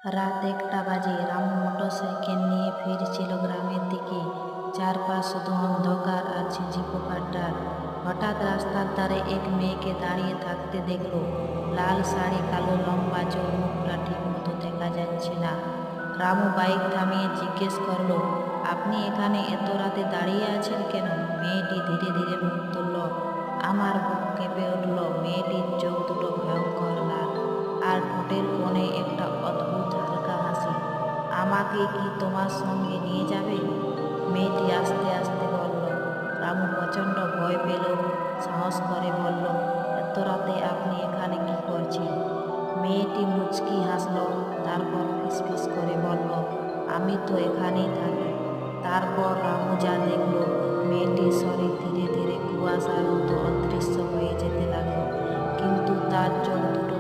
রাত ১টা বাজে। রামু মোটরসাইকেল নিয়ে ফিরছিল গ্রামের দিকে। চারপাশ শুধু অন্ধকার আর ঝিঁঝি পোকার ডাক। হঠাৎ রাস্তার ধারে এক মেয়েকে দাঁড়িয়ে থাকতে দেখলো। লাল শাড়ি, কালো লম্বা চুল, মুখটা ঠিক মতো দেখা যাচ্ছে না। রামু বাইক থামিয়ে জিজ্ঞেস করলো, আপনি এখানে এত রাতে দাঁড়িয়ে আছেন কেন? মেয়েটি ধীরে ধীরে মুখ তুলল। আমার বুক কেঁপে উঠল। মেয়েটির চোখ দুটো ভয়ঙ্কর লাল, আর ঠোঁটের কোণে একটা অদ্ভুত হালকা হাসি। আমাকে কি তোমার সঙ্গে নিয়ে যাবে? মেয়েটি আস্তে আস্তে বলল। রামু প্রচণ্ড ভয় পেল। সাহস করে বলল, এত রাতে আপনি এখানে কি করছেন? মেয়েটি মুচকি হাসল, তারপর ফিসফিস করে বলল, আমি তো এখানেই থাকি। তারপর রামু যা দেখল, মেয়েটির শরীর ধীরে ধীরে কুয়াশার মতো অদৃশ্য হয়ে যেতে লাগলো, কিন্তু তার চোখ দুটো